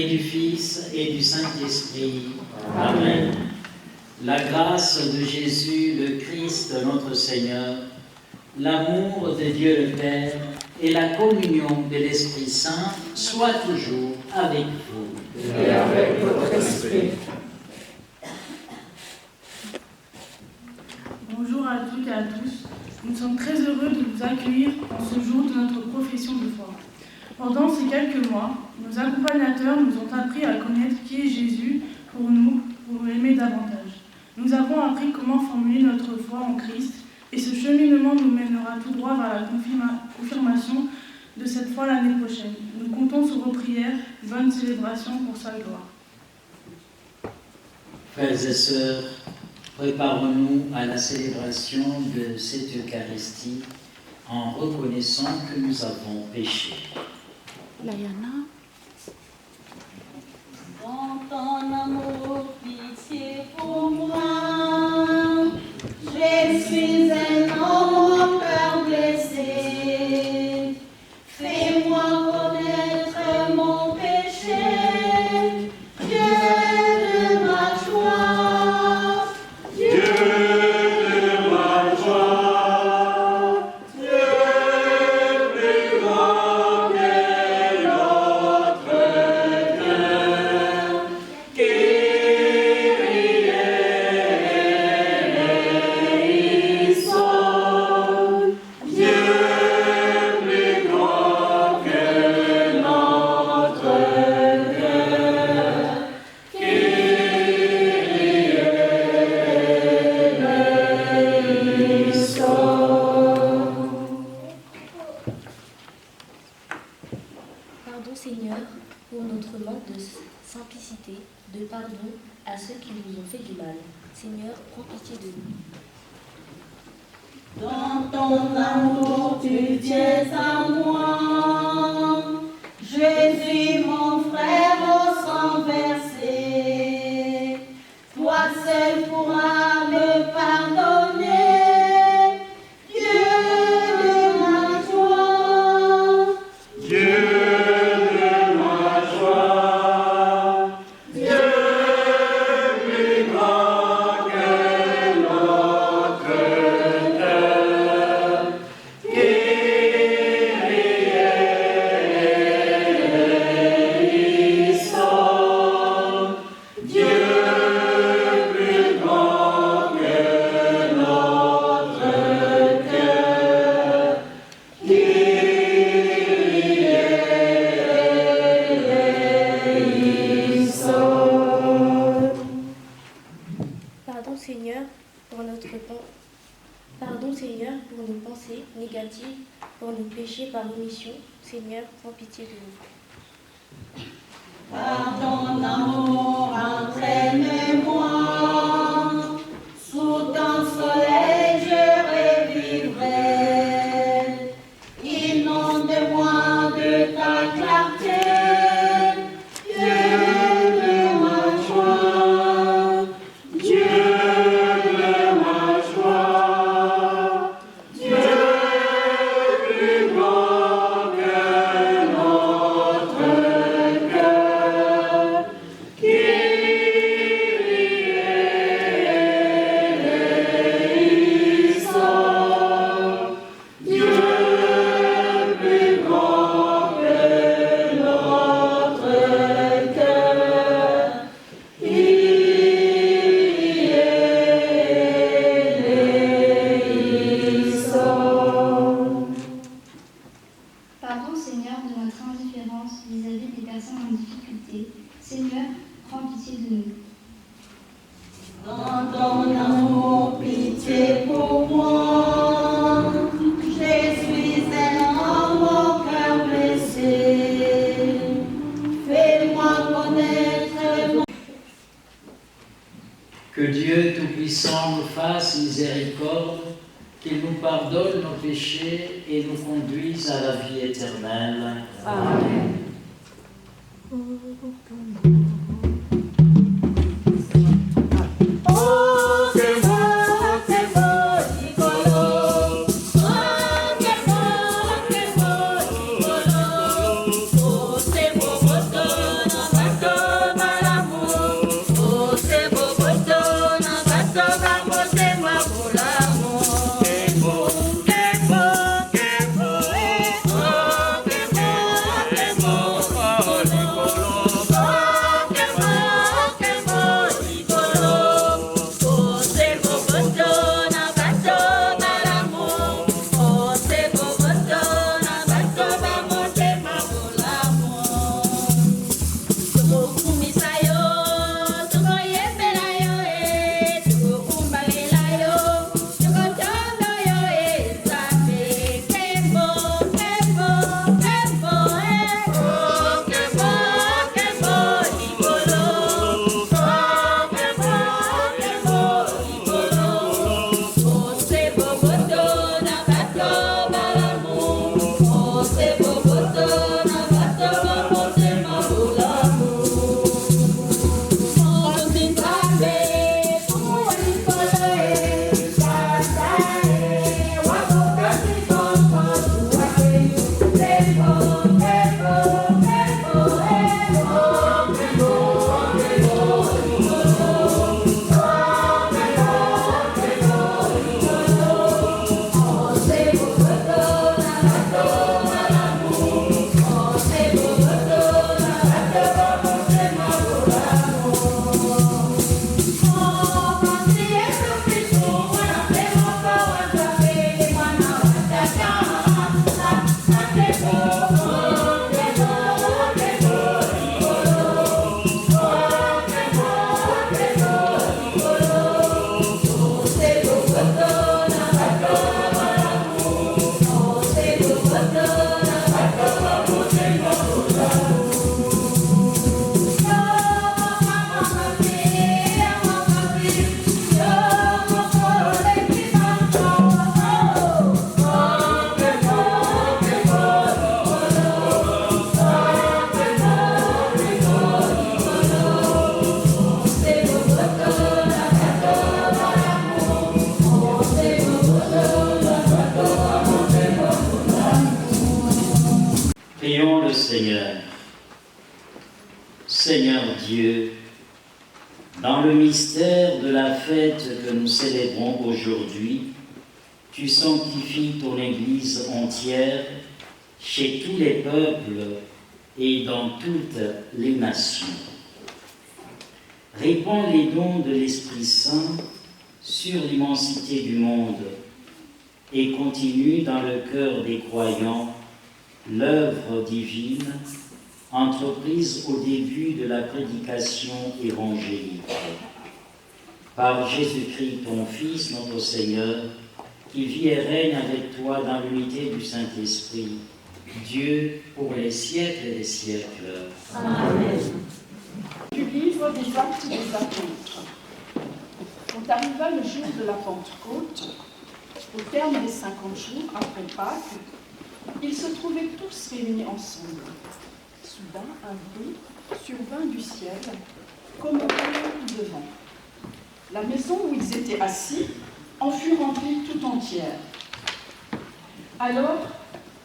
et du Fils et du Saint-Esprit. Amen. La grâce de Jésus, le Christ, notre Seigneur, l'amour de Dieu le Père et la communion de l'Esprit Saint soient toujours avec vous. Et avec votre esprit. Bonjour à toutes et à tous. Nous sommes très heureux de vous accueillir en ce jour de notre profession de foi. Pendant ces quelques mois, nos accompagnateurs nous ont appris à connaître qui est Jésus pour nous, pour l'aimer davantage. Nous avons appris comment formuler notre foi en Christ et ce cheminement nous mènera tout droit vers la confirmation de cette foi l'année prochaine. Nous comptons sur vos prières. Bonne célébration pour sa gloire. Frères et sœurs, préparons-nous à la célébration de cette Eucharistie en reconnaissant que nous avons péché. Layana. Dans ton amour, pitié pour moi. Je suis un homme au cœur blessé. Fais-moi connaître mon péché. Dieu de ma joie. Dieu de ma joie. Dieu plus grand que notre cœur. Pardon Seigneur pour notre manque de simplicité, de pardon à ceux qui nous ont fait du mal. Seigneur, prends pitié de nous. Dans ton amour, tu tiens à moi. Jésus, mon frère, au sang versé. Toi seul pourras me pardonner. Dieu de ma joie. Dieu de ma joie. Dieu plus grand que notre cœur. Dieu plus grand que notre cœur. Pardon Seigneur pour Pardon Seigneur pour nos pensées négatives, pour nos péchés par omission. Seigneur, prends pitié de nous. Par ton amour, entraîne-moi. Sous ton soleil, je revivrai. Inonde-moi de ta clarté. Dieu de ma joie. Dieu de ma joie. Dieu plus grand que notre cœur. Dieu plus grand que notre cœur. Pardon Seigneur de notre indifférence vis-à-vis des personnes en difficulté. Seigneur, prends pitié de nous. Dans ton amour, pitié pour moi. Je suis un homme au cœur blessé. Fais-moi connaître mon... Que Dieu Tout-Puissant nous fasse miséricorde, qu'il nous pardonne nos péchés et nous conduise à la vie éternelle. Amen. Oh, c'est beau, Nicolo. Oh, c'est beau, Nicolo. Oh, c'est beau, Nicolo. Prions le Seigneur. Seigneur Dieu, dans le mystère de la fête que nous célébrons aujourd'hui, tu sanctifies ton Église entière chez tous les peuples et dans toutes les nations. Répands les dons de l'Esprit Saint sur l'immensité du monde et continue dans le cœur des croyants l'œuvre divine entreprise au début de la prédication évangélique. Par Jésus-Christ, ton Fils, notre Seigneur, qui vit et règne avec toi dans l'unité du Saint-Esprit, Dieu pour les siècles des siècles. Amen. Du livre des Actes des Apôtres. Quand arriva le jour de la Pentecôte, au terme des 50 jours après Pâques, ils se trouvaient tous réunis ensemble. Soudain, un bruit survint du ciel, comme un colère de vent. La maison où ils étaient assis en fut remplie tout entière. Alors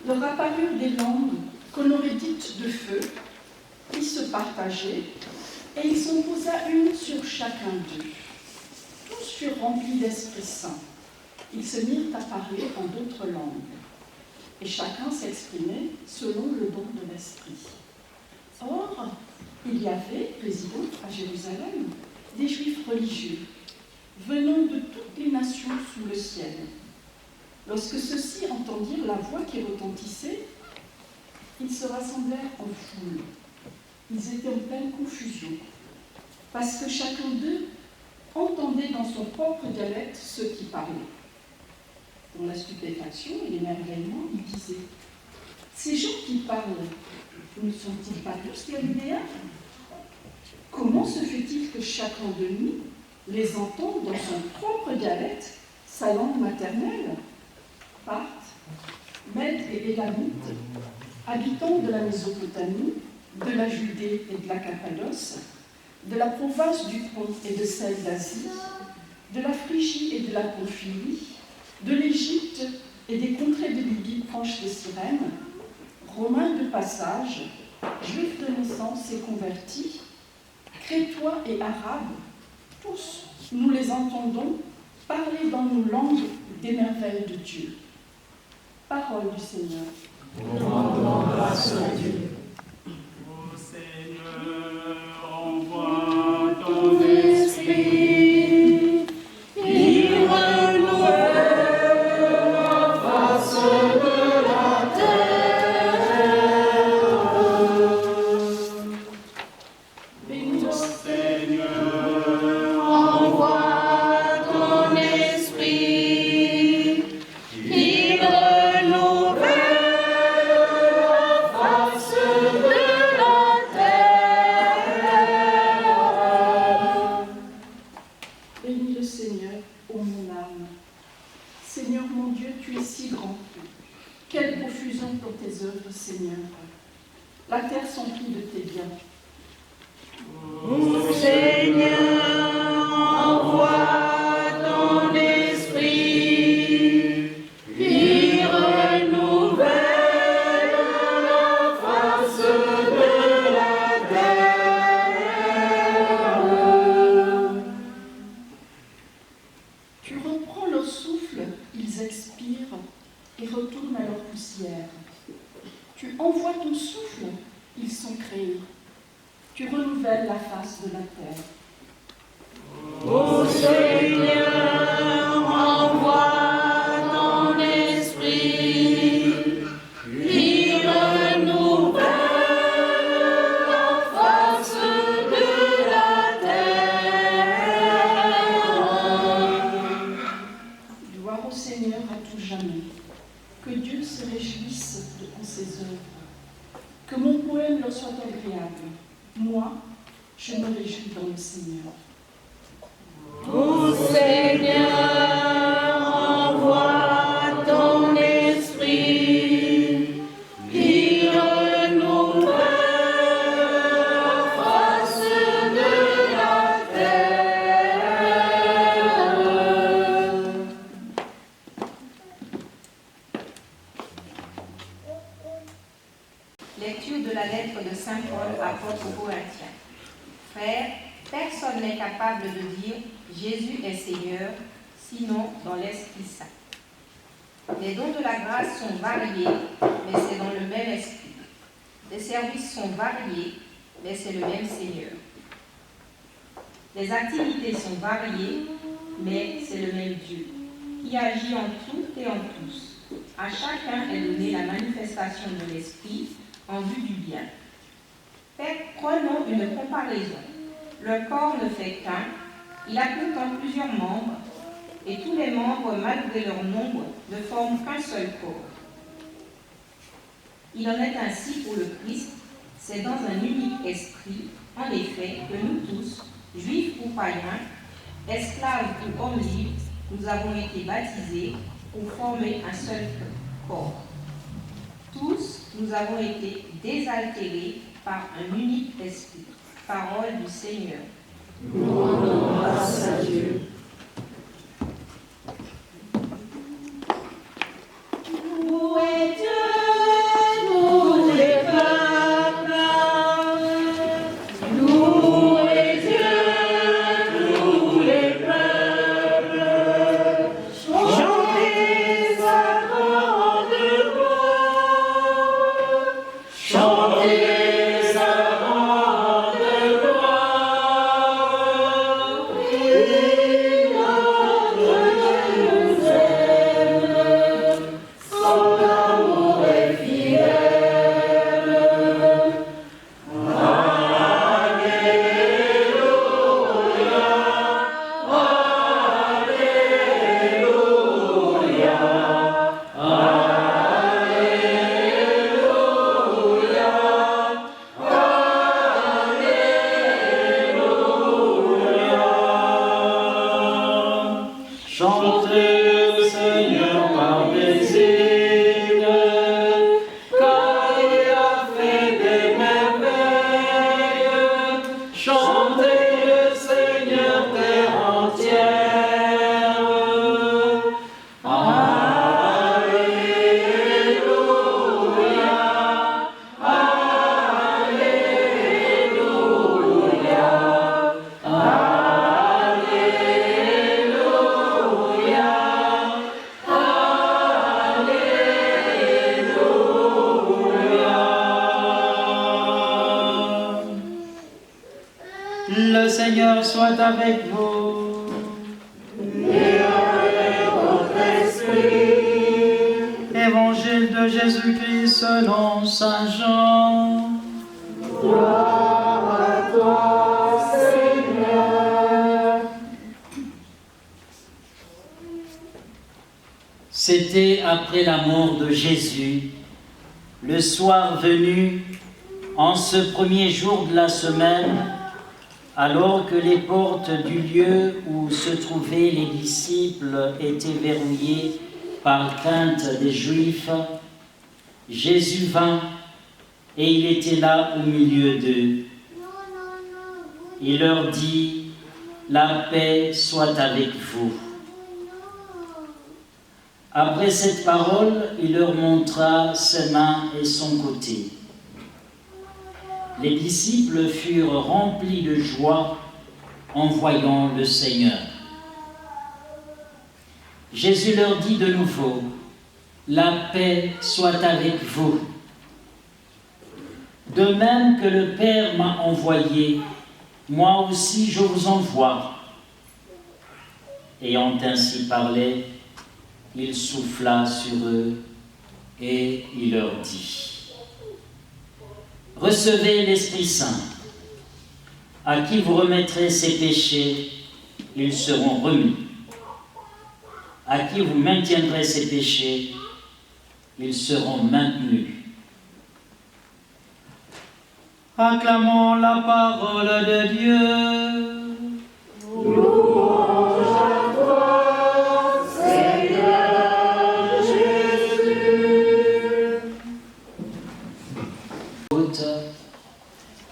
leur apparurent des langues qu'on aurait dites de feu, qui se partageaient, et il s'en posa une sur chacun d'eux. Tous furent remplis d'Esprit Saint. Ils se mirent à parler en d'autres langues, et chacun s'exprimait selon le don de l'Esprit. Or, il y avait, résidant à Jérusalem, des Juifs religieux, venant de toutes les nations sous le ciel. Lorsque ceux-ci entendirent la voix qui retentissait, ils se rassemblèrent en foule. Ils étaient en pleine confusion, parce que chacun d'eux entendait dans son propre dialecte ceux qui parlaient. Dans la stupéfaction et l'émerveillement, ils disaient « Ces gens qui parlent, ne sont-ils pas tous Galiléens ? Comment se fait-il que chacun de nous les entende dans son propre dialecte, sa langue maternelle ? Parthes, Mèdes et Élamites, habitants de la Mésopotamie, de la Judée et de la Cappadoce, de la province du Pont et de celle d'Asie, de la Phrygie et de la Pamphylie, de l'Égypte et des contrées de Libye proches de Cyrène, Romains de passage, Juifs de naissance et convertis, Crétois et Arabes, tous nous les entendons parler dans nos langues des merveilles de Dieu. Parole du Seigneur. Nous rendons grâce à Dieu. Ô Seigneur, envoie ton esprit, il renouvelle la face de la terre. Bénis, ô Seigneur, envoie ton esprit, il renouvelle la face de la terre. Bénis le Seigneur, ô mon âme. Seigneur mon Dieu, tu es si grand. Quelle profusion pour tes œuvres, Seigneur. La terre s'emplit de tes biens. Ô Seigneur, envoie ton esprit, il renouvelle la face de la terre. Tu reprends leur souffle, ils expirent et retournent à leur poussière. Tu envoies ton souffle, ils sont créés. Tu renouvelles la face de la terre. Ô Seigneur, envoie ton esprit, il renouvelle la face de la terre. Gloire au Seigneur à tout jamais. Que Dieu se réjouisse en ses œuvres. Que mon poème leur soit agréable. Moi, je me réjouis dans le Seigneur. Ô Seigneur, envoie ton esprit, il renouvelle la face de la terre. Lecture de la lettre de Saint Paul, apôtre aux Corinthiens. Frères, personne n'est capable de dire Jésus est Seigneur, sinon dans l'Esprit Saint. Les dons de la grâce sont variés, mais c'est dans le même esprit. Les services sont variés, mais c'est le même Seigneur. Les activités sont variées, mais c'est le même Dieu, qui agit en tout et en tous. À chacun est donnée la manifestation de l'Esprit en vue du bien. Prenons une comparaison. Le corps ne fait qu'un, il a pourtant plusieurs membres, et tous les membres, malgré leur nombre, ne forment qu'un seul corps. Il en est ainsi pour le Christ, c'est dans un unique esprit, en effet, que nous tous, juifs ou païens, esclaves ou hommes libres, nous avons été baptisés pour former un seul corps. Tous, nous avons été désaltérés par un unique esprit. Parole du Seigneur. Nous rendons grâce à Dieu. Louez Dieu, tous les peuples. Louez Dieu, tous les peuples. Chantez sa grande gloire. Chantez sa grande gloire. Oui, notre Dieu nous aime. Son amour est fidèle. Alléluia, Alléluia, Alléluia. Chantez le Seigneur par des hymnes, car il a fait des merveilles. Chantez le Seigneur terre entière. Alléluia, Alléluia, Alléluia. Seigneur soit avec vous. Et avec votre esprit. Évangile de Jésus-Christ selon Saint Jean. Gloire à toi, Seigneur. C'était après la mort de Jésus, le soir venu, en ce premier jour de la semaine, alors que les portes du lieu où se trouvaient les disciples étaient verrouillées par crainte des Juifs, Jésus vint et il était là au milieu d'eux. Il leur dit, « La paix soit avec vous. » Après cette parole, il leur montra ses mains et son côté. Les disciples furent remplis de joie en voyant le Seigneur. Jésus leur dit de nouveau, « La paix soit avec vous. De même que le Père m'a envoyé, moi aussi je vous envoie. » Ayant ainsi parlé, il souffla sur eux et il leur dit, « Recevez l'Esprit Saint. À qui vous remettrez ses péchés, ils seront remis. À qui vous maintiendrez ses péchés, ils seront maintenus. » Acclamons la parole de Dieu. Louange à toi, Seigneur Jésus.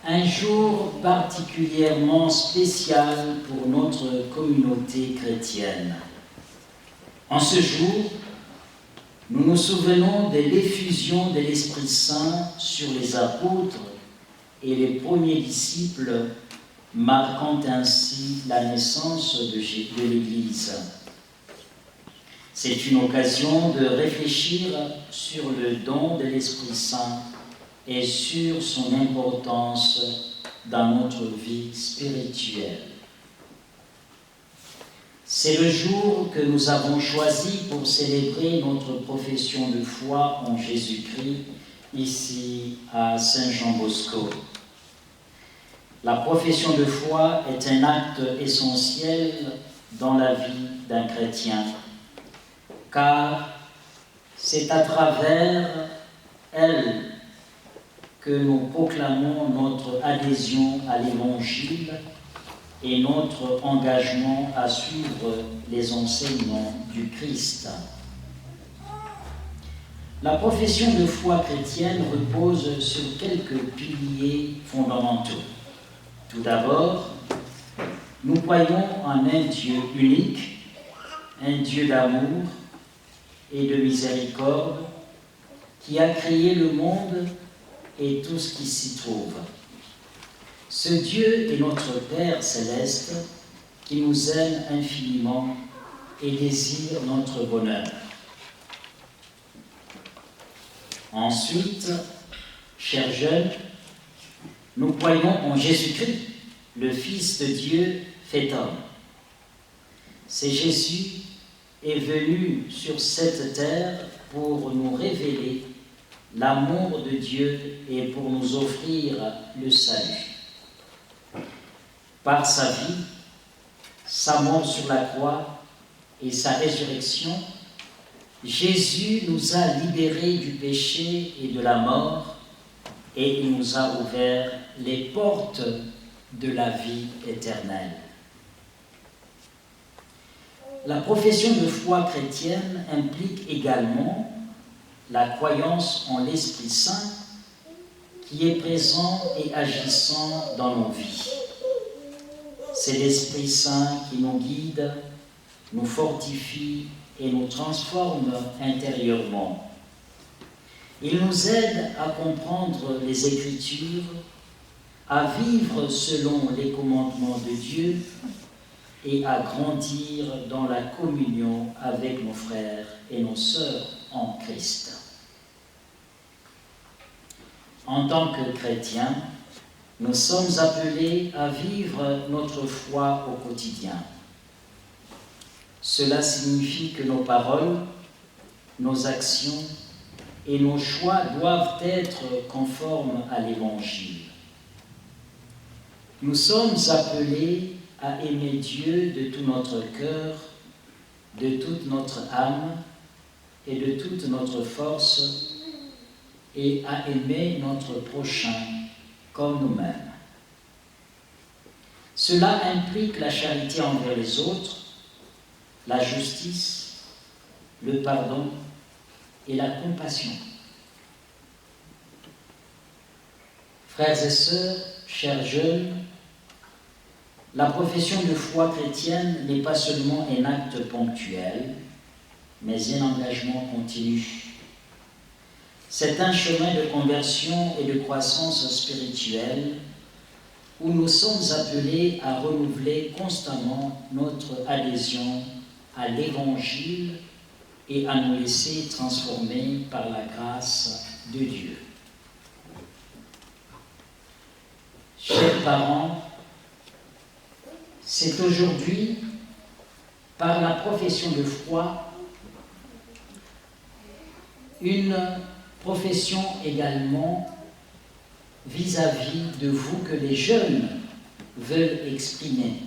Un jour particulièrement spécial pour notre communauté chrétienne. En ce jour, nous nous souvenons de l'effusion de l'Esprit Saint sur les apôtres et les premiers disciples, marquant ainsi la naissance de l'Église. C'est une occasion de réfléchir sur le don de l'Esprit Saint et sur son importance dans notre vie spirituelle. C'est le jour que nous avons choisi pour célébrer notre profession de foi en Jésus-Christ, ici à Saint-Jean-Bosco. La profession de foi est un acte essentiel dans la vie d'un chrétien, car c'est à travers elle que nous proclamons notre adhésion à l'Évangile et notre engagement à suivre les enseignements du Christ. La profession de foi chrétienne repose sur quelques piliers fondamentaux. Tout d'abord, nous croyons en un Dieu unique, un Dieu d'amour et de miséricorde qui a créé le monde et tout ce qui s'y trouve. Ce Dieu est notre Père céleste qui nous aime infiniment et désire notre bonheur. Ensuite, chers jeunes, nous croyons en Jésus-Christ, le Fils de Dieu fait homme. C'est Jésus est venu sur cette terre pour nous révéler l'amour de Dieu et pour nous offrir le salut. Par sa vie, sa mort sur la croix et sa résurrection, Jésus nous a libérés du péché et de la mort et il nous a ouvert les portes de la vie éternelle. La profession de foi chrétienne implique également la croyance en l'Esprit Saint qui est présent et agissant dans nos vies. C'est l'Esprit Saint qui nous guide, nous fortifie et nous transforme intérieurement. Il nous aide à comprendre les Écritures, à vivre selon les commandements de Dieu et à grandir dans la communion avec nos frères et nos sœurs en Christ. En tant que chrétiens, Nous sommes appelés à vivre notre foi au quotidien. Cela signifie que nos paroles, nos actions et nos choix doivent être conformes à l'Évangile. Nous sommes appelés à aimer Dieu de tout notre cœur, de toute notre âme et de toute notre force, et à aimer notre prochain comme nous-mêmes. Cela implique la charité envers les autres, la justice, le pardon et la compassion. Frères et sœurs, chers jeunes, la profession de foi chrétienne n'est pas seulement un acte ponctuel, mais un engagement continu. C'est un chemin de conversion et de croissance spirituelle où nous sommes appelés à renouveler constamment notre adhésion à l'Évangile et à nous laisser transformer par la grâce de Dieu. Chers parents, c'est aujourd'hui, par la profession de foi, une profession également vis-à-vis de vous que les jeunes veulent exprimer.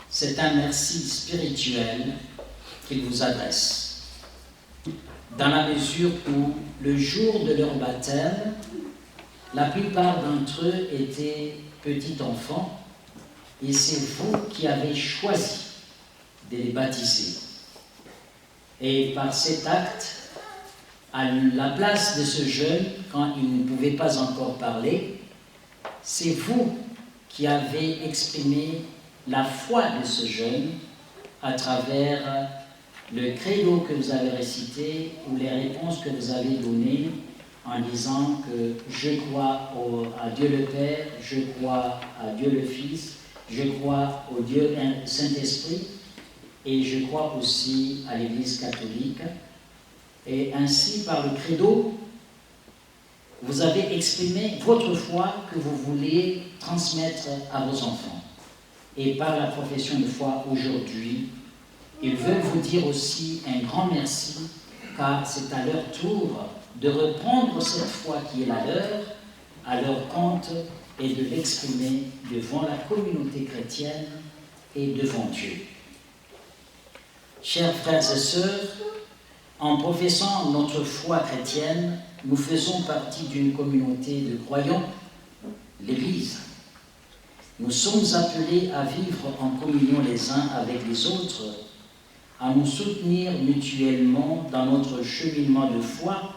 C'est un merci spirituel qu'ils vous adressent, dans la mesure où, le jour de leur baptême, la plupart d'entre eux étaient petits enfants, et c'est vous qui avez choisi de les baptiser. Et par cet acte, à la place de ce jeune, quand il ne pouvait pas encore parler, c'est vous qui avez exprimé la foi de ce jeune à travers le credo que vous avez récité ou les réponses que vous avez données en disant que je crois à Dieu le Père, je crois à Dieu le Fils, je crois au Dieu Saint-Esprit et je crois aussi à l'Église catholique. Et ainsi, par le credo, vous avez exprimé votre foi que vous voulez transmettre à vos enfants. Et par la profession de foi aujourd'hui, ils veulent vous dire aussi un grand merci, car c'est à leur tour de reprendre cette foi qui est la leur, à leur compte, et de l'exprimer devant la communauté chrétienne et devant Dieu. Chers frères et sœurs, en professant notre foi chrétienne, nous faisons partie d'une communauté de croyants, l'Église. Nous sommes appelés à vivre en communion les uns avec les autres, à nous soutenir mutuellement dans notre cheminement de foi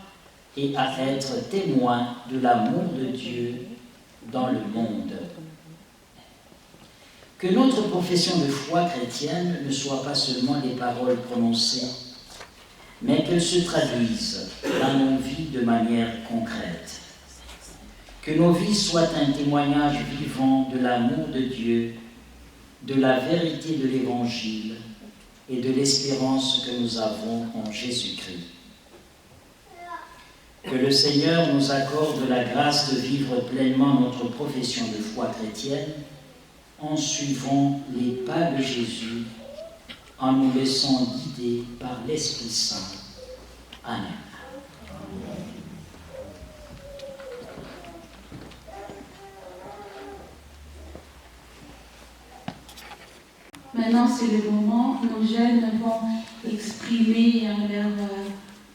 et à être témoins de l'amour de Dieu dans le monde. Que notre profession de foi chrétienne ne soit pas seulement des paroles prononcées, mais qu'elle se traduise dans nos vies de manière concrète. Que nos vies soient un témoignage vivant de l'amour de Dieu, de la vérité de l'Évangile et de l'espérance que nous avons en Jésus-Christ. Que le Seigneur nous accorde la grâce de vivre pleinement notre profession de foi chrétienne en suivant les pas de Jésus, en nous laissant guider par l'Esprit Saint. Amen. Maintenant, c'est le moment où nos jeunes vont exprimer leur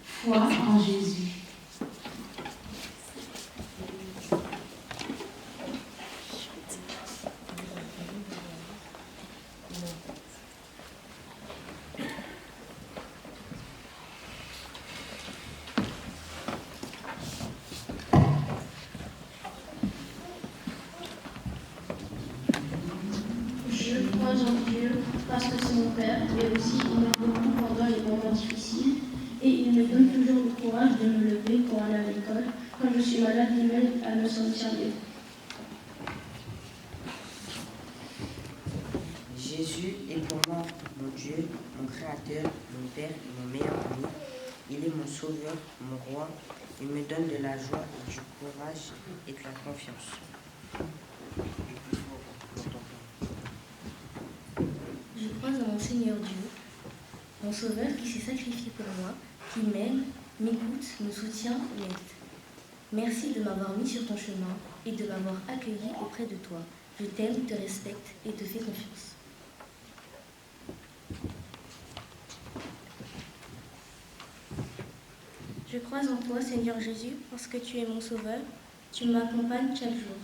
foi en Jésus. Je crois en Dieu parce que c'est mon Père, mais aussi il m'aide beaucoup pendant les moments difficiles et il me donne toujours le courage de me lever pour aller à l'école. Quand je suis malade, il m'aide à me sentir mieux. Jésus est pour moi mon Dieu, mon Créateur, mon Père et mon meilleur ami. Il est mon sauveur, mon roi. Il me donne de la joie et du courage et de la confiance. Je crois en mon Seigneur Dieu, mon Sauveur qui s'est sacrifié pour moi, qui m'aime, m'écoute, me soutient, m'aide. Merci de m'avoir mis sur ton chemin et de m'avoir accueilli auprès de toi. Je t'aime, te respecte et te fais confiance. Je crois en toi, Seigneur Jésus, parce que tu es mon Sauveur. Tu m'accompagnes chaque jour.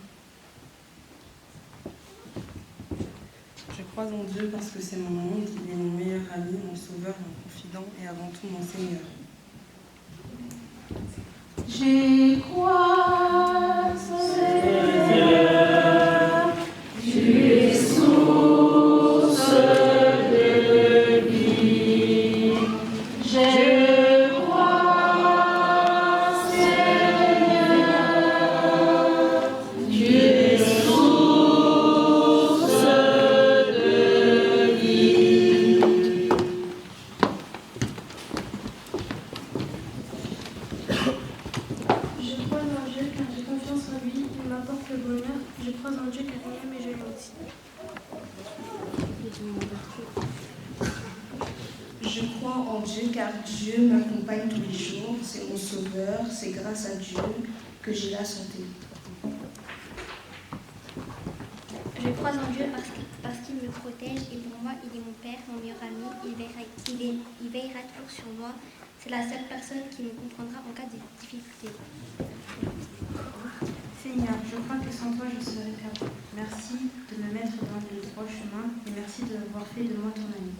Je crois en Dieu parce que c'est mon monde, il est mon meilleur ami, mon sauveur, mon confident et avant tout mon Seigneur. Je crois, Seigneur, tu es source de vie. Je crois, Seigneur, tu es source de vie. Je crois en Dieu car j'ai confiance en lui, il m'apporte le bonheur. Je crois en Dieu car il aime et je l'aime aussi. Je crois en Dieu car Dieu m'accompagne tous les jours, c'est mon sauveur, c'est grâce à Dieu que j'ai la santé. Je crois en Dieu parce qu'il me protège et pour moi il est mon père, mon meilleur ami, il veillera toujours sur moi. C'est la seule personne qui me comprendra en cas de difficulté. Seigneur, je crois que sans toi je serais perdu. Merci de me mettre dans le droit chemin et merci d'avoir fait de moi ton ami.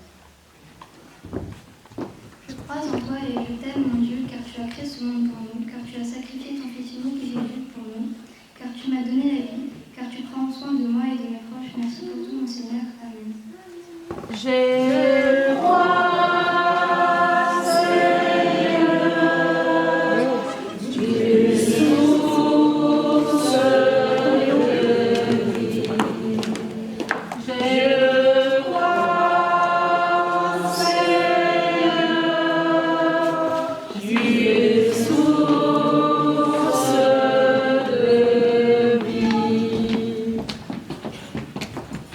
Je crois en toi et je t'aime mon Dieu car tu as créé ce monde pour nous, car tu as sacrifié ton fils unique et Jésus pour nous, car tu m'as donné la vie, car tu prends soin de moi et de mes proches. Merci pour tout mon Seigneur. Amen. Je crois, Seigneur, tu es source de vie. Je crois, Seigneur, tu es source de vie.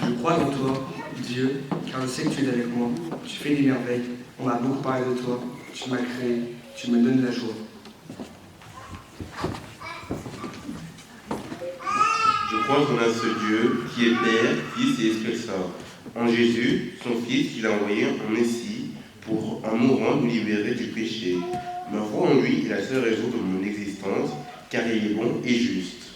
Je crois en toi, Dieu, car je sais que tu es avec moi. Tu fais des merveilles. On a beaucoup parlé de toi. Tu m'as créé. Tu me donnes de la joie. Je crois en un seul Dieu, qui est Père, Fils et Esprit Saint. En Jésus, son Fils, qu'il a envoyé en Messie, pour, en mourant, nous libérer du péché. Ma foi en lui est la seule raison de mon existence, car il est bon et juste.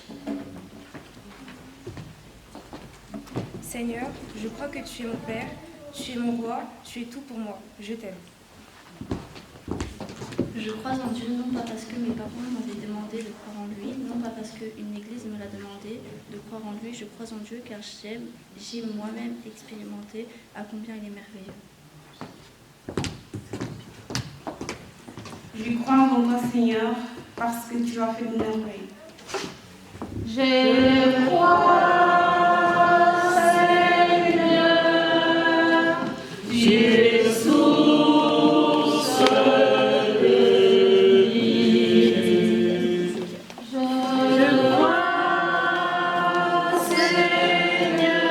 Seigneur, je crois que tu es mon Père, tu es mon roi, tu es tout pour moi. Je t'aime. Je crois en Dieu, non pas parce que mes parents m'avaient demandé de croire en lui, non pas parce qu'une église me l'a demandé de croire en lui. Je crois en Dieu car j'ai moi-même expérimenté à combien il est merveilleux. Je crois en toi, Seigneur, parce que tu as fait de merveilles. Je crois, Seigneur, tu es source de vie. Je crois, Seigneur,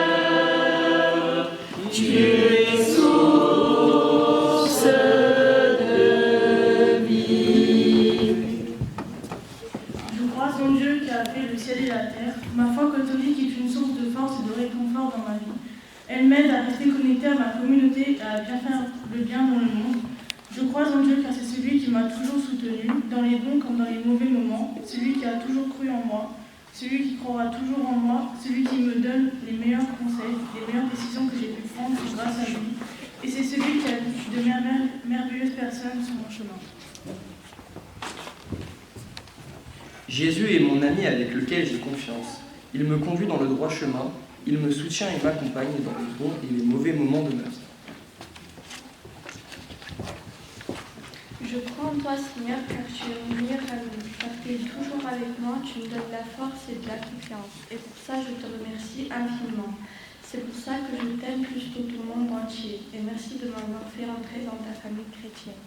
tu es source de vie. Je crois en Dieu qui a fait le ciel et la terre. Ma foi catholique est une source de force et de réconfort dans ma vie. Elle m'aide à rester connectée à ma communauté et à bien faire le bien dans le monde. Je crois en Dieu car c'est celui qui m'a toujours soutenu, dans les bons comme dans les mauvais moments, celui qui a toujours cru en moi, celui qui croira toujours en moi, celui qui me donne les meilleurs conseils, les meilleures décisions que j'ai pu prendre grâce à lui. Et c'est celui qui a de merveilleuses personnes sur mon chemin. Jésus est mon ami avec lequel j'ai confiance. Il me conduit dans le droit chemin, il me soutient et m'accompagne dans les bons et les mauvais moments de ma vie. Je crois en toi, Seigneur, car tu es mon meilleur ami. Parce que tu es toujours avec moi, tu me donnes la force et de la confiance. Et pour ça, je te remercie infiniment. C'est pour ça que je t'aime plus que tout le monde entier. Et merci de m'avoir fait entrer dans ta famille chrétienne.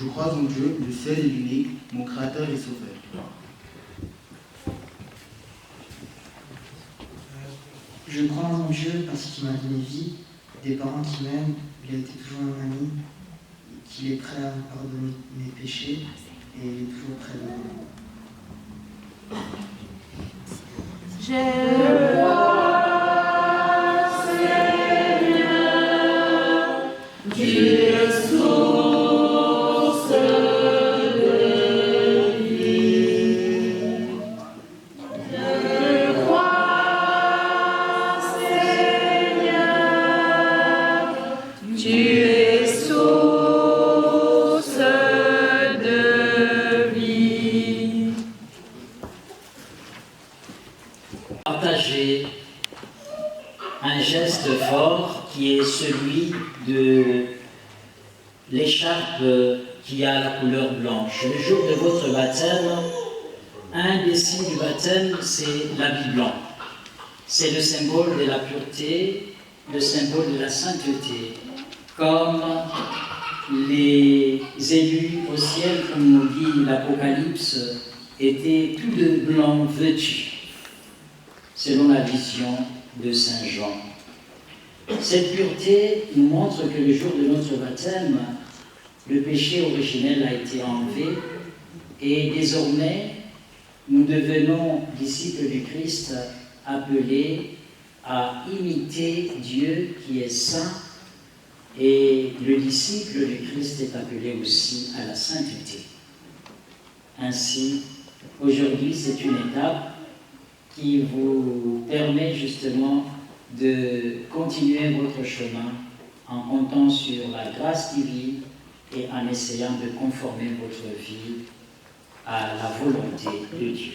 Je crois en Dieu, le seul et l'unique, mon Créateur et Sauveur. Je crois en Dieu parce qu'il m'a donné vie, des parents qui m'aiment, il a été toujours un ami, qu'il est prêt à me pardonner mes péchés et il est toujours près de moi. Je crois, Seigneur, Dieu est source de vie. Je crois, Seigneur, Dieu est source de vie. Partager un geste fort qui est celui de l'écharpe qui a la couleur blanche. Le jour de votre baptême, un des signes du baptême, c'est l'habit blanc. C'est le symbole de la pureté, le symbole de la sainteté. Comme les élus au ciel, comme nous dit l'Apocalypse, étaient tous de blanc vêtus, selon la vision de Saint Jean. Cette pureté nous montre que le jour de notre baptême, le péché originel a été enlevé et désormais nous devenons disciples du Christ appelés à imiter Dieu qui est saint, et le disciple du Christ est appelé aussi à la sainteté. Ainsi, aujourd'hui, c'est une étape qui vous permet justement de continuer votre chemin en comptant sur la grâce divine et en essayant de conformer votre vie à la volonté de Dieu.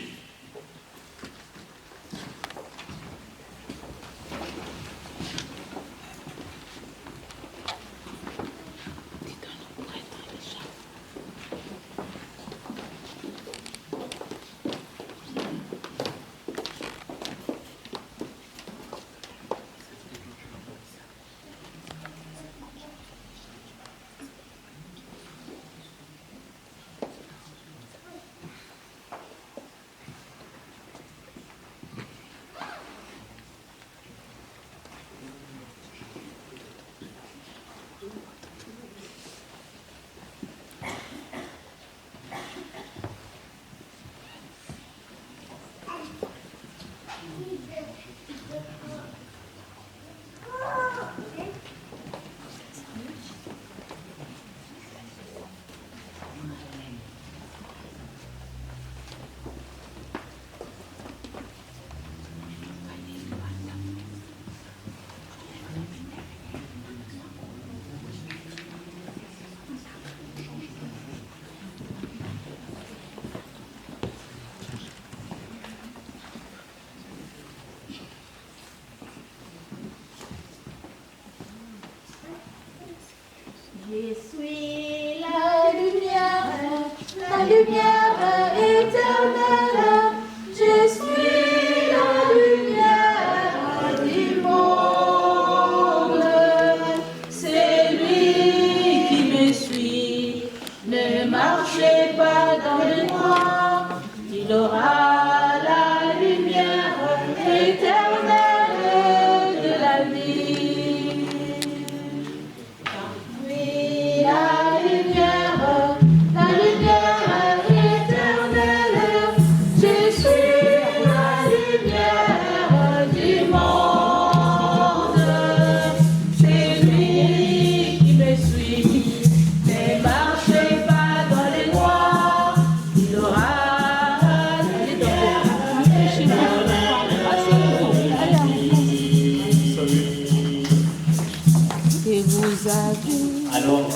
Je suis la lumière éternelle. Je suis la lumière du monde. Celui qui me suit ne marchez pas dans le noir. Il aura la lumière éternelle de la vie. La lumière éternelle, je suis la lumière du monde. C'est lui qui me suit, ne marchez pas dans les noirs, il aura la lumière Et vous avez... Alors,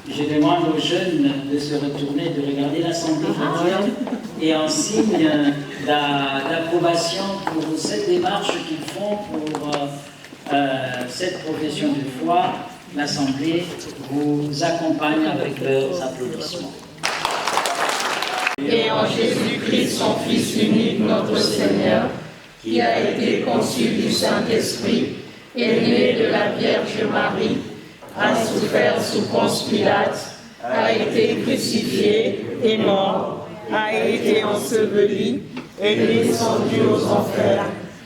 je demande aux jeunes de se retourner, de regarder l'Assemblée chrétienne et en signe d'approbation pour cette démarche qu'ils font pour cette profession de foi, l'Assemblée vous accompagne avec leurs applaudissements. Et en Jésus-Christ, son Fils unique, notre Seigneur, qui a été conçu du Saint-Esprit, est né de la Vierge Marie, a souffert sous Ponce Pilate, a été crucifié, est mort, a été enseveli, est descendu aux enfers.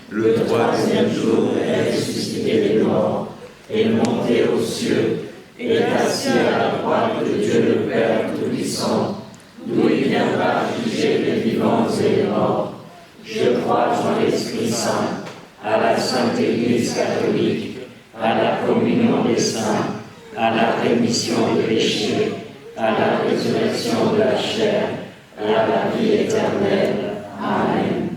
Le troisième jour est ressuscité des morts, est monté aux cieux, est assis à la droite de Dieu le Père Tout-Puissant, d'où il viendra juger les vivants et les morts. Je crois en l'Esprit Saint, à la Sainte Église catholique, à la communion des saints, à la rémission des péchés, à la résurrection de la chair et à la vie éternelle. Amen.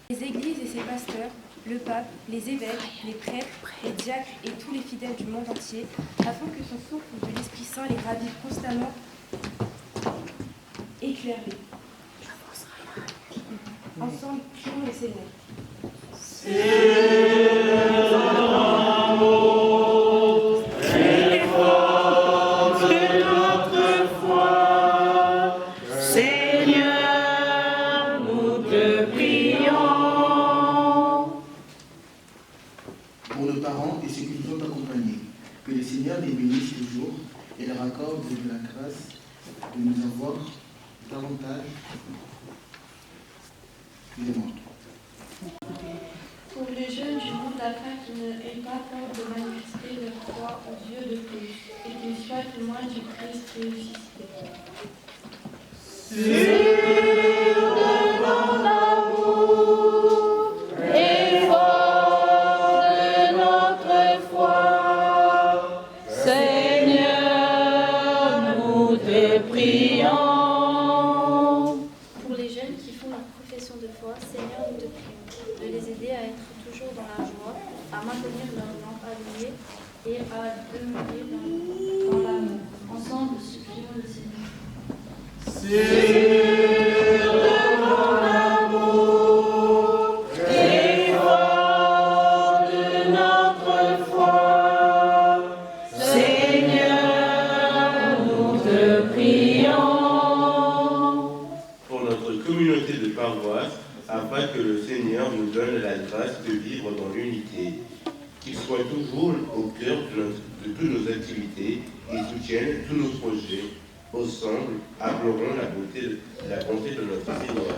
Les églises et ses pasteurs, le pape, les évêques, les prêtres, les diacres et tous les fidèles du monde entier, afin que son souffle de l'Esprit Saint les ravive constamment, éclairez. Ensemble, prions le Seigneur. Pour nos parents et ceux qui nous ont accompagnés, que le Seigneur les bénisse toujours et leur accorde de la grâce de nous avoir davantage d'aimants. Pour les jeunes du monde, afin qu'ils n'aient pas peur de manifester leur foi aux yeux de tous, et qu'ils soient témoins du Christ ressuscité. Sur le grand amour et fort de notre foi, Seigneur, nous te prions. Pour les jeunes qui font leur profession de foi, Seigneur, nous te prions de les aider à être toujours dans la joie, à maintenir leur lampe allumée et à demeurer dans l'amour. Ensemble, supplions le Seigneur. Sur le grand amour et fort de notre foi, Seigneur, nous te prions. Pour notre communauté de paroisse, afin que le Seigneur nous donne la grâce de vivre dans l'unité, qu'il soit toujours au cœur de toutes nos activités et soutienne tous nos projets. Ensemble, implorons la bonté de notre Seigneur.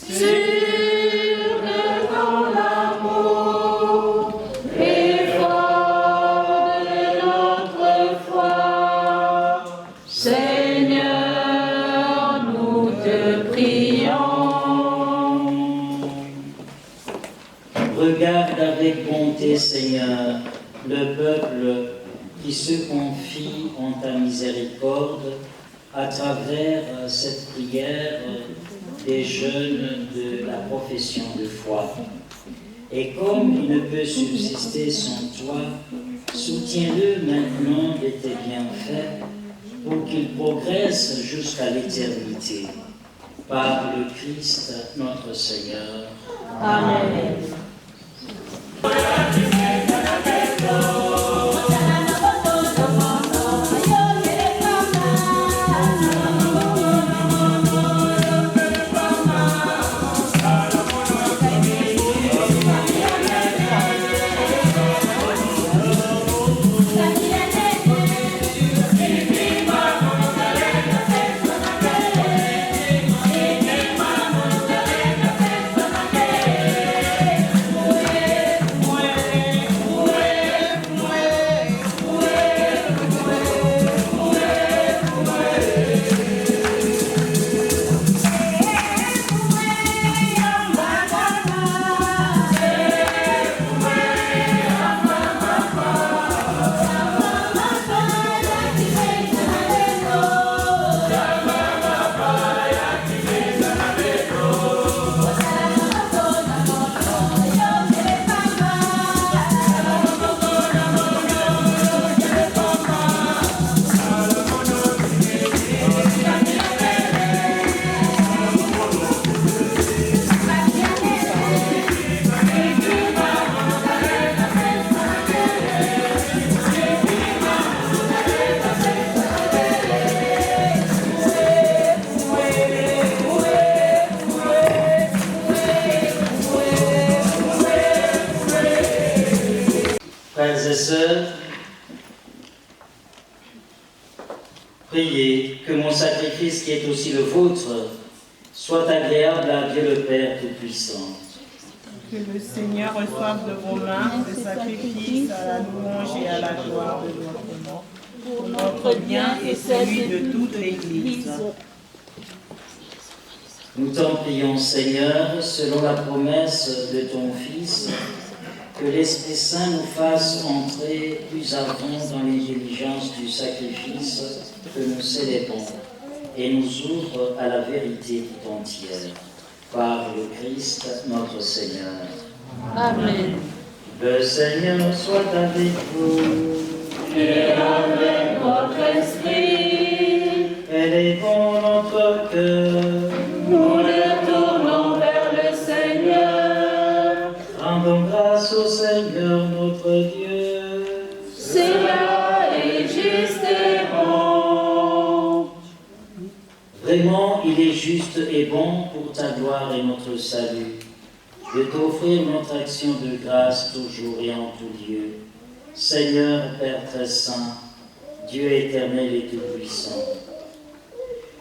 Sur le grand amour et fort de notre foi, Seigneur, nous te prions. Regarde avec bonté, Seigneur, le peuple qui se confie en ta miséricorde à travers cette prière des jeunes de la profession de foi. Et comme il ne peut subsister sans toi, soutiens-le maintenant de tes bienfaits pour qu'il progresse jusqu'à l'éternité. Par le Christ notre Seigneur. Amen. Frères et sœurs, Priez que mon sacrifice, qui est aussi le vôtre, soit agréable à Dieu le Père Tout-Puissant. Que le Seigneur reçoive de vos mains ce sacrifice à la louange et à la gloire de notre nom, pour notre bien et celui de toute l'Église. Nous t'en prions, Seigneur, selon la promesse de ton Fils, que l'Esprit Saint nous fasse entrer plus avant dans l'intelligence du sacrifice que nous célébrons et nous ouvre à la vérité tout entière. Par le Christ notre Seigneur. Amen. Le Seigneur soit avec vous. Et avec votre esprit. Élevons notre cœur. Nous le tournons vers le Seigneur. Rendons grâce au Seigneur notre Dieu. Cela est juste et bon. Vraiment, il est juste et bon pour ta gloire et notre salut, de t'offrir notre action de grâce toujours et en tout lieu. Seigneur, Père très saint, Dieu éternel et tout-puissant,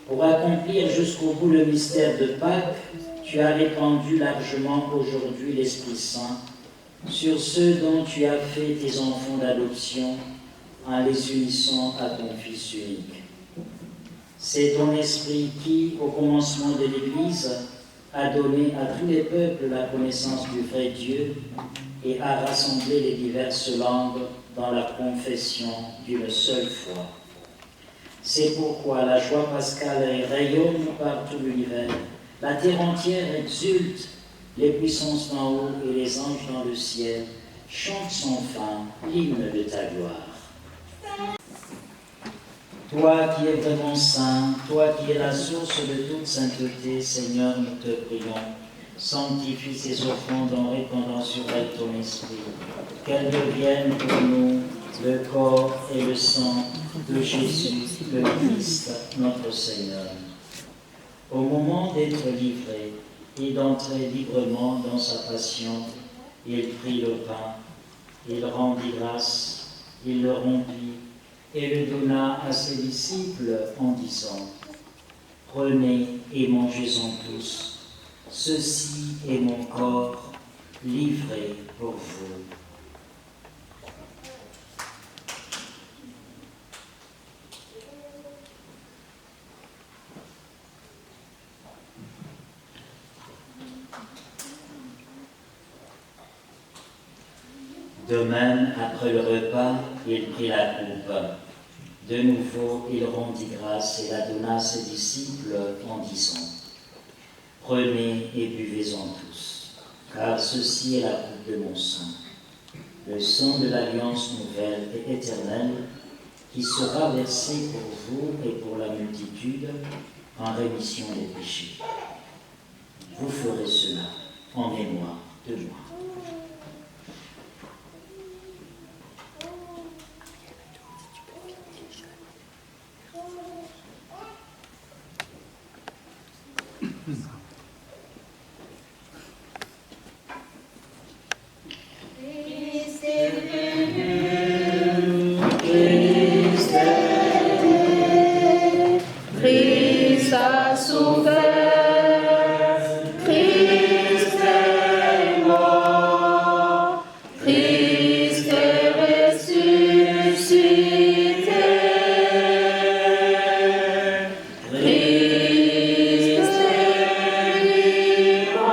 pour accomplir jusqu'au bout le mystère de Pâques, tu as répandu largement aujourd'hui l'Esprit Saint sur ceux dont tu as fait tes enfants d'adoption en les unissant à ton Fils unique. C'est ton esprit qui, au commencement de l'Église, a donné à tous les peuples la connaissance du vrai Dieu et a rassemblé les diverses langues dans la confession d'une seule foi. C'est pourquoi la joie pascale rayonne par tout l'univers, la terre entière exulte, les puissances d'en haut et les anges dans le ciel chantent sans fin l'hymne de ta gloire. Toi qui es vraiment saint, toi qui es la source de toute sainteté, Seigneur, nous te prions, sanctifie ces offrandes en répandant sur elles ton esprit, qu'elles deviennent pour nous le corps et le sang de Jésus, le Christ, notre Seigneur. Au moment d'être livré et d'entrer librement dans sa passion, il prit le pain, il rendit grâce, il le rompit, et le donna à ses disciples en disant : Prenez et mangez-en tous, ceci est mon corps livré pour vous. De même, après le repas, il prit la coupe. De nouveau, il rendit grâce et la donna à ses disciples en disant : Prenez et buvez-en tous, car ceci est la coupe de mon sang, le sang de l'alliance nouvelle et éternelle, qui sera versé pour vous et pour la multitude en rémission des péchés. Vous ferez cela en mémoire de moi. Christ est venu, Christ est né, Christ a souffert, Christ est mort, Christ est ressuscité, Christ est vivant.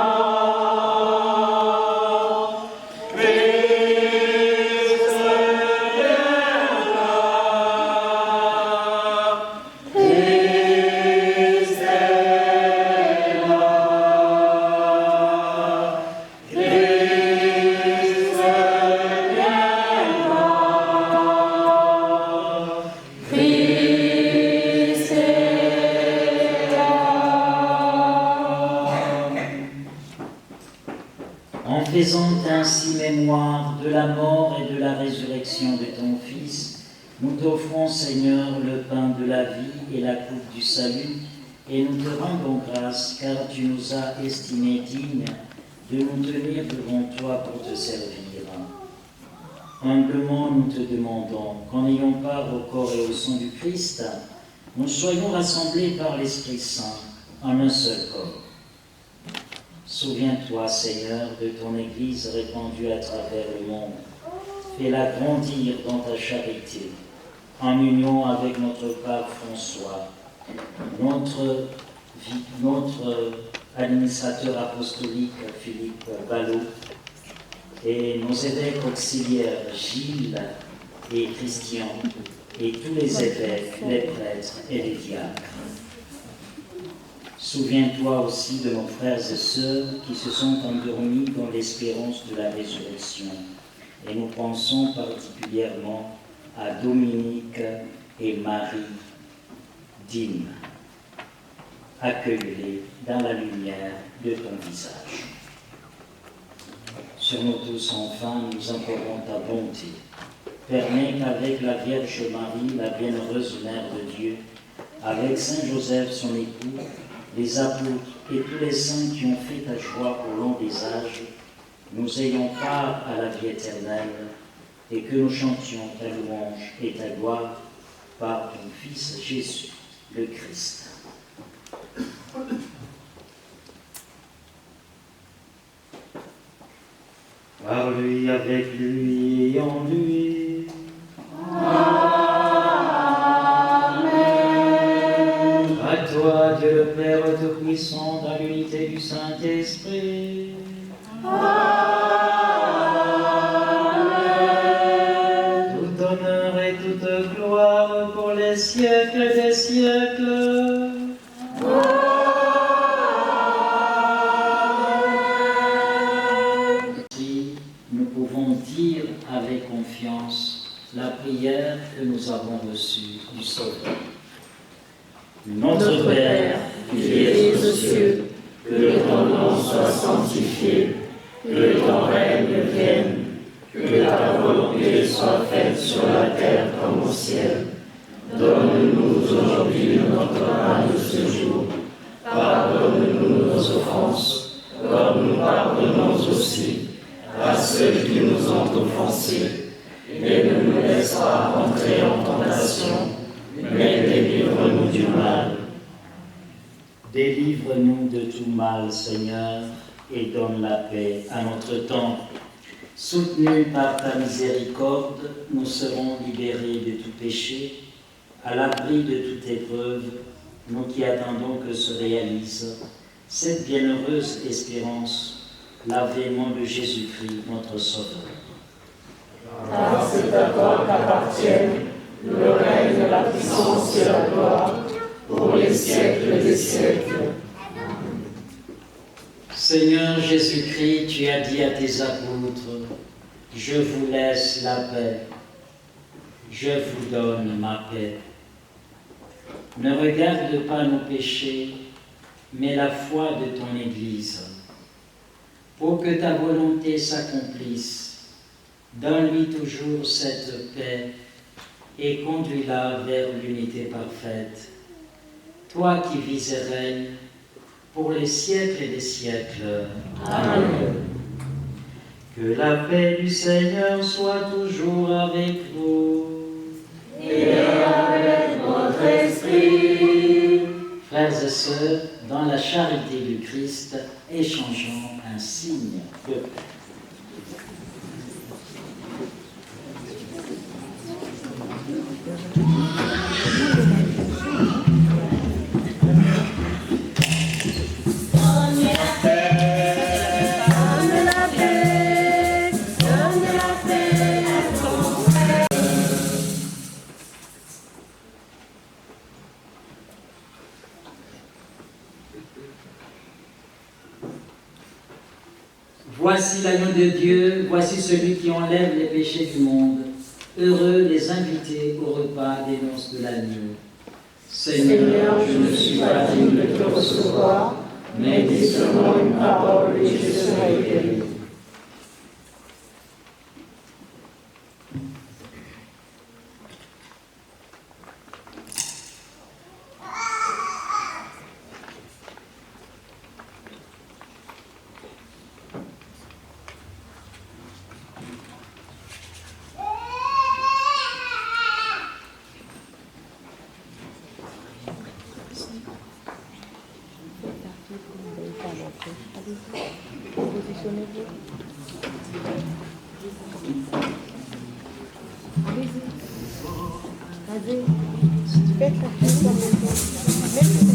En faisant ainsi mémoire de la mort et de la résurrection de ton Fils, nous t'offrons, Seigneur, le pain de la vie et la coupe du salut, et nous te rendons grâce, car tu nous as estimés dignes de nous tenir devant toi pour te servir. Humblement, nous te demandons qu'en ayant part au corps et au sang du Christ, nous soyons rassemblés par l'Esprit Saint en un seul corps. Souviens-toi, Seigneur, de ton Église répandue à travers le monde. Fais-la grandir dans ta charité, en union avec notre pape François, notre administrateur apostolique Philippe Ballot, et nos évêques auxiliaires Gilles et Christian, et tous les évêques, les prêtres et les diacres. Souviens-toi aussi de nos frères et sœurs qui se sont endormis dans l'espérance de la résurrection. Et nous pensons particulièrement à Dominique et Marie Dîme. Accueille-les dans la lumière de ton visage. Sur nous tous, enfin, nous implorons ta bonté. Permets qu'avec la Vierge Marie, la bienheureuse Mère de Dieu, avec Saint Joseph, son époux, les apôtres et tous les saints qui ont fait ta joie au long des âges, nous ayons part à la vie éternelle et que nous chantions ta louange et ta gloire par ton Fils Jésus, le Christ. Par lui, avec lui et en lui. Amen. À toi, Dieu le Père Tout-Puissant, dans l'unité du Saint-Esprit. Amen. Tout honneur et toute gloire pour les siècles des siècles. Avec confiance la prière que nous avons reçue du Sauveur. Notre Père, qui es aux cieux, que ton nom soit sanctifié, que ton règne vienne, que ta volonté soit faite sur la terre comme au ciel. Donne-nous aujourd'hui notre pain de ce jour. Pardonne-nous nos offenses, comme nous pardonnons aussi à ceux qui nous ont offensés, et ne nous laisse pas entrer en tentation, mais délivre-nous du mal. Délivre-nous de tout mal, Seigneur, et donne la paix à notre temps. Soutenus par ta miséricorde, nous serons libérés de tout péché, à l'abri de toute épreuve, nous qui attendons que se réalise cette bienheureuse espérance, l'avènement de Jésus-Christ, notre Sauveur. Car c'est à toi qu'appartiennent le règne, la puissance et la gloire pour les siècles des siècles. Seigneur Jésus-Christ, tu as dit à tes apôtres, « Je vous laisse la paix, je vous donne ma paix. » Ne regarde pas nos péchés, mais la foi de ton Église. Pour que ta volonté s'accomplisse, donne-lui toujours cette paix et conduis-la vers l'unité parfaite. Toi qui vis et règnes pour les siècles et des siècles. Amen. Que la paix du Seigneur soit toujours avec vous. Et avec votre esprit. Frères et sœurs, dans la charité du Christ, échangeons un signe de paix. Voici l'agneau de Dieu, voici celui qui enlève les péchés du monde. Heureux les invités au repas des noces de l'agneau. Seigneur, je ne suis pas digne de te recevoir, mais dis seulement une parole et je serai guéri. veux, si tu fais ta fête dans le monde, même si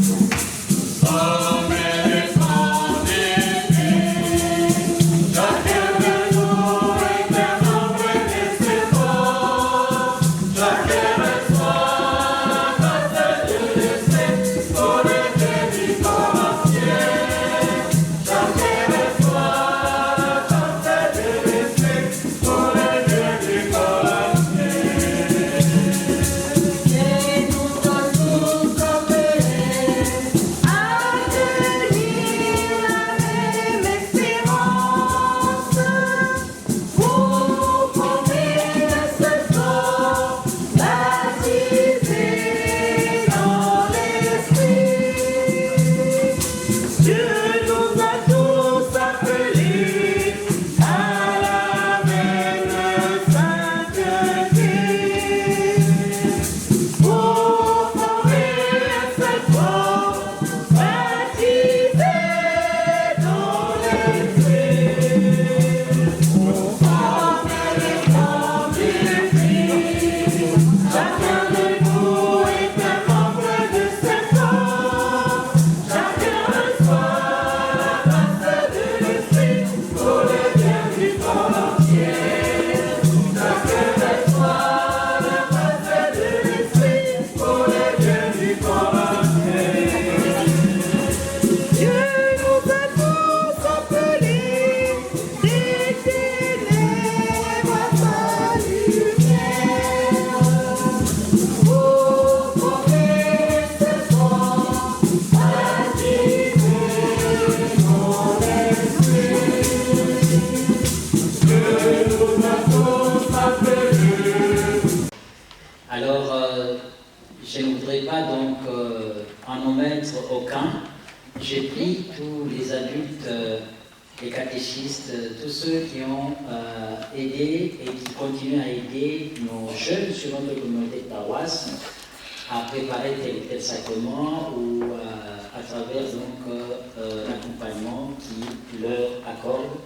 je ne voudrais pas donc en omettre aucun. J'ai pris tous les adultes, les catéchistes, tous ceux qui ont aidé et qui continuent à aider nos jeunes sur notre communauté de paroisse à préparer tel ou tel sacrement ou à travers donc l'accompagnement qui leur accorde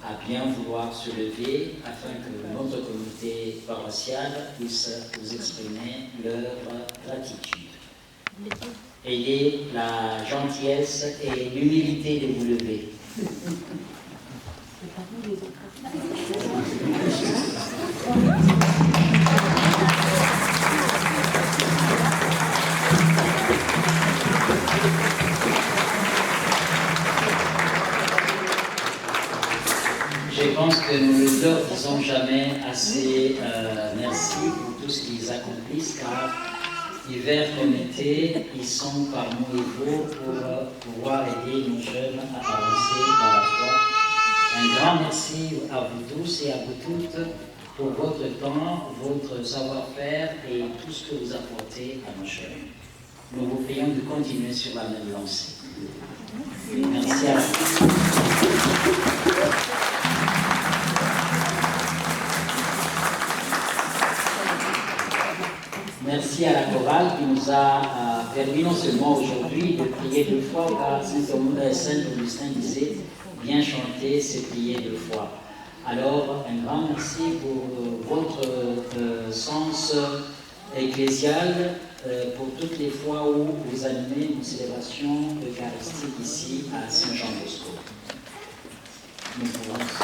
à bien vouloir se lever afin que notre communauté paroissiale puisse vous exprimer leur gratitude. Ayez la gentillesse et l'humilité de vous lever. Je pense que nous ne leur disons jamais assez merci pour tout ce qu'ils accomplissent, car hiver comme été, ils sont parmi vous pour pouvoir aider nos jeunes à avancer dans la foi. Un grand merci à vous tous et à vous toutes pour votre temps, votre savoir-faire et tout ce que vous apportez à nos jeunes. Nous vous prions de continuer sur la même lancée. Merci à vous. Merci à la chorale qui nous a permis non seulement aujourd'hui de prier deux fois, car Saint Augustin disait bien chanter, c'est prier deux fois. Alors, un grand merci pour votre sens ecclésial, pour toutes les fois où vous animez une célébration eucharistique ici à Saint-Jean-Bosco. Nous pouvons aussi...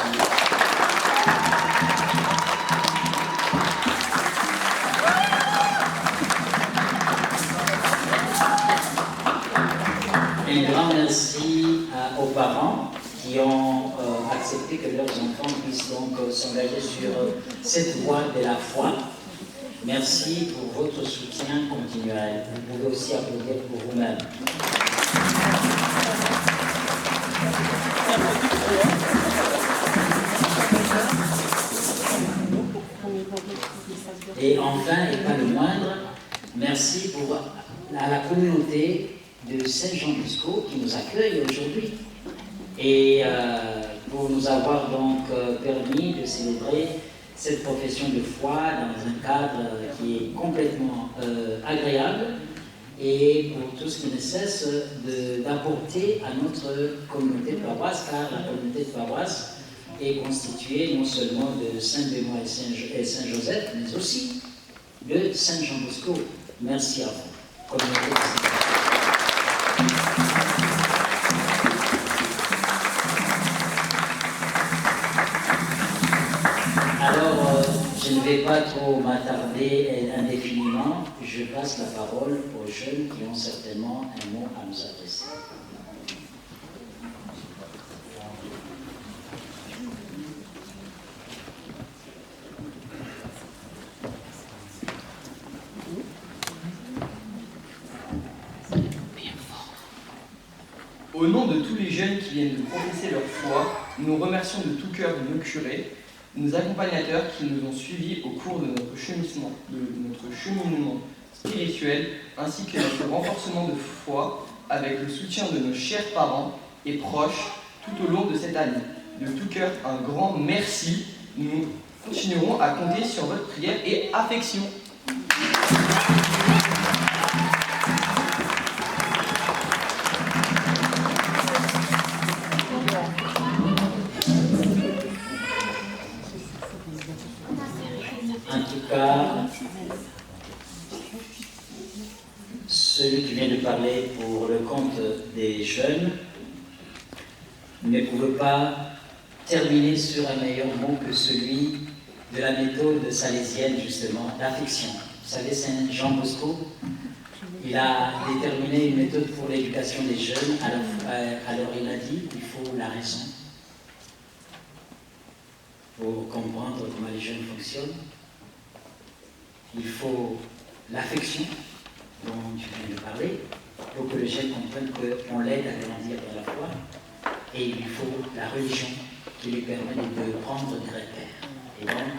Un grand merci aux parents qui ont accepté que leurs enfants puissent donc s'engager sur cette voie de la foi. Merci pour votre soutien continuel. Vous pouvez aussi applaudir pour vous-même. Et enfin, et pas le moindre, merci à la communauté de Saint-Jean-Bosco qui nous accueille aujourd'hui et pour nous avoir donc permis de célébrer cette profession de foi dans un cadre qui est complètement agréable et pour tout ce qui ne cesse d'apporter à notre communauté de paroisse, car la communauté de paroisse est constituée non seulement de Saint-Benoît et Saint-Joseph, mais aussi de Saint Jean Bosco. Merci à vous. Alors, je ne vais pas trop m'attarder indéfiniment. Je passe la parole aux jeunes qui ont certainement un mot à nous adresser. Au nom de tous les jeunes qui viennent de professer leur foi, nous remercions de tout cœur nos curés, nos accompagnateurs qui nous ont suivis au cours de notre cheminement spirituel, ainsi que notre renforcement de foi avec le soutien de nos chers parents et proches tout au long de cette année. De tout cœur, un grand merci. Nous continuerons à compter sur votre prière et affection. En tout cas, celui qui vient de parler pour le compte des jeunes ne pouvait pas terminer sur un meilleur mot que celui de la méthode salésienne, justement, l'affection. Vous savez, Saint Jean Bosco, il a déterminé une méthode pour l'éducation des jeunes. Alors il a dit qu'il faut la raison pour comprendre comment les jeunes fonctionnent. Il faut l'affection dont tu viens de parler pour que le jeune comprenne qu'on l'aide à grandir dans la foi. Et il faut la religion qui lui permet de prendre des repères. Et donc,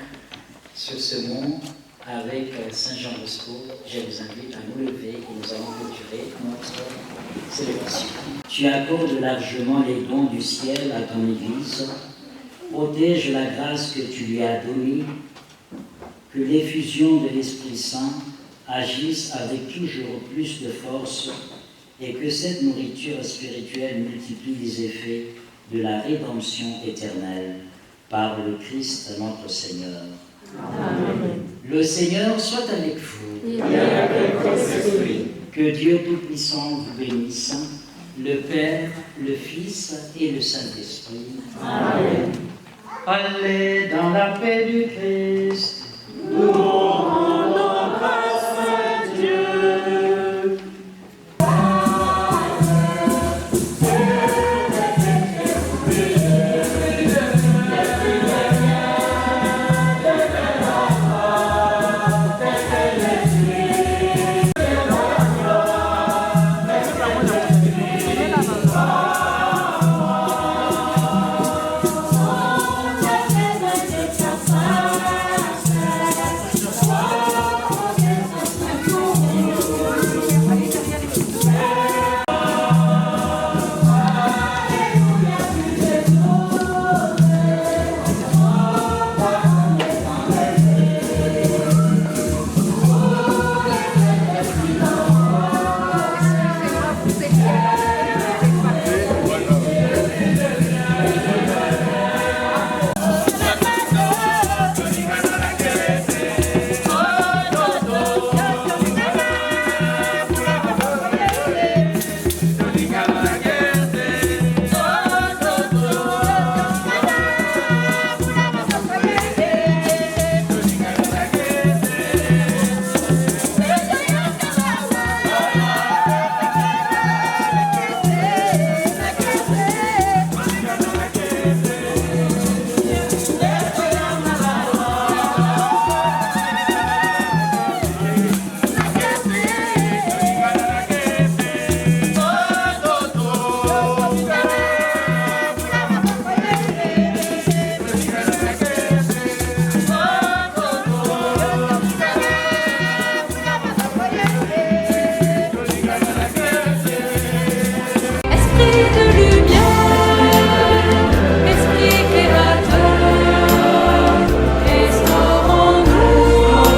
sur ce mot, avec Saint Jean Bosco, je vous invite à nous lever et nous allons clôturer notre célébration. Tu accordes largement les dons du ciel à ton Église. Protège la grâce que tu lui as donnée, que l'effusion de l'Esprit Saint agisse avec toujours plus de force et que cette nourriture spirituelle multiplie les effets de la rédemption éternelle par le Christ notre Seigneur. Amen. Le Seigneur soit avec vous. Et avec votre esprit. Que Dieu Tout-Puissant vous bénisse, le Père, le Fils et le Saint-Esprit. Amen. Allez dans la paix du Christ. Nous